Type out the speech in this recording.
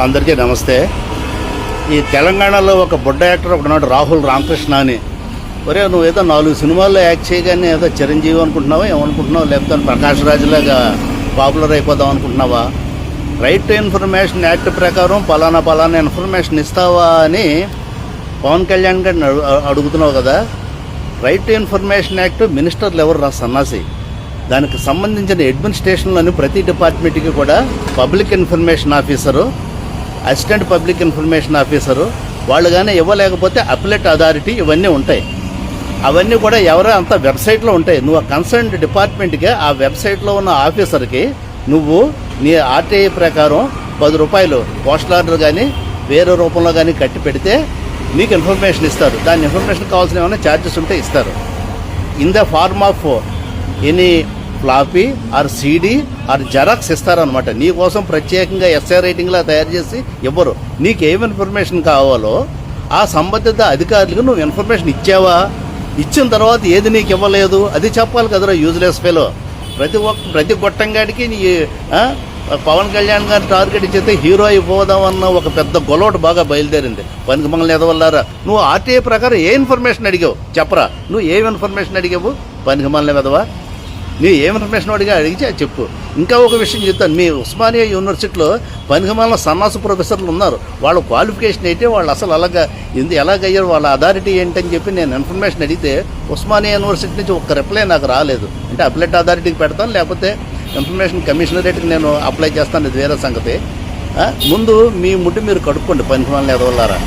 అందరికీ నమస్తే. ఈ తెలంగాణలో ఒక బుడ్డ యాక్టర్ ఒకడున్నాడు, రాహుల్ రామకృష్ణ అని. ఒరే, నువ్వు ఏదో 4 సినిమాల్లో యాక్ట్ చేయగానే ఏదో చిరంజీవి అనుకుంటున్నావా, ఏమనుకుంటున్నావు? లేకపోతే ప్రకాష్ రాజులాగా పాపులర్ అయిపోదాం అనుకుంటున్నావా? రైట్ టు ఇన్ఫర్మేషన్ యాక్ట్ ప్రకారం పలానా ఇన్ఫర్మేషన్ ఇస్తావా అని పవన్ కళ్యాణ్ గారిని అడుగుతున్నావు కదా. రైట్ టు ఇన్ఫర్మేషన్ యాక్ట్ మినిస్టర్లు ఎవరు రా సన్నాసి? దానికి సంబంధించిన అడ్మినిస్ట్రేషన్లోని ప్రతి డిపార్ట్మెంట్కి కూడా public information officer, assistant public information officer వాళ్ళు కానీ ఇవ్వలేకపోతే అప్లెట్ అథారిటీ ఇవన్నీ ఉంటాయి. అవన్నీ కూడా ఎవరో అంత వెబ్సైట్లో ఉంటాయి. నువ్వు ఆ కన్సర్న్డ్ డిపార్ట్మెంట్కి ఆ వెబ్సైట్లో ఉన్న ఆఫీసర్కి నువ్వు నీ ఆర్టీఐ ప్రకారం 10 రూపాయలు పోస్టల్ ఆర్డర్ కానీ వేరే రూపంలో కానీ కట్టి పెడితే నీకు ఇన్ఫర్మేషన్ ఇస్తారు. దాని ఇన్ఫర్మేషన్ కావాల్సిన ఏమైనా ఛార్జెస్ ఉంటే ఇస్తారు. In the form of any floppy or CD or xerox ఇస్తారనమాట. నీ కోసం ప్రత్యేకంగా ఎస్ఐ రైటింగ్లా తయారు చేసి ఇవ్వరు. నీకు ఏమి ఇన్ఫర్మేషన్ కావాలో ఆ సంబంధిత అధికారులకు నువ్వు ఇన్ఫర్మేషన్ ఇచ్చావా, ఇచ్చిన తర్వాత ఏది నీకు ఇవ్వలేదు అది చెప్పాలి కదరా యూజ్లెస్ ఫెలో. ప్రతి గొట్టంగాడికి నీ పవన్ కళ్యాణ్ గారిని టార్గెట్ ఇచ్చేస్తే హీరో అయిపోదామన్న ఒక పెద్ద గొలవట బాగా బయలుదేరింది. పనికి మంగళని ఎదవల్లారా, నువ్వు ఆర్టీఐ ప్రకారం ఏ ఇన్ఫర్మేషన్ అడిగావు చెప్పరా? నువ్వు ఏం ఇన్ఫర్మేషన్ అడిగావు? పనికి మంగళని ఎదవా, నువ్వు ఏం ఇన్ఫర్మేషన్ అడిగితే అది చెప్పు. ఇంకా ఒక విషయం చెప్తాను. మీ ఉస్మానియా యూనివర్సిటీలో పనికిమాలిన సన్నాసు ప్రొఫెసర్లు ఉన్నారు. వాళ్ళ క్వాలిఫికేషన్ అయితే వాళ్ళు అసలు ఎలాగయ్యారు, వాళ్ళ అథారిటీ ఏంటని చెప్పి నేను ఇన్ఫర్మేషన్ అడిగితే ఉస్మానియా యూనివర్సిటీ నుంచి ఒక్క రిప్లై నాకు రాలేదు. అంటే అప్లెట్ అథారిటీకి పెడతాను, లేకపోతే ఇన్ఫర్మేషన్ కమిషనరేట్కి నేను అప్లై చేస్తాను, ఇది వేరే సంగతి. ముందు మీ ముడ్డు మీరు కడుక్కోండి పనికిమాలిన ఎదవల్లారా.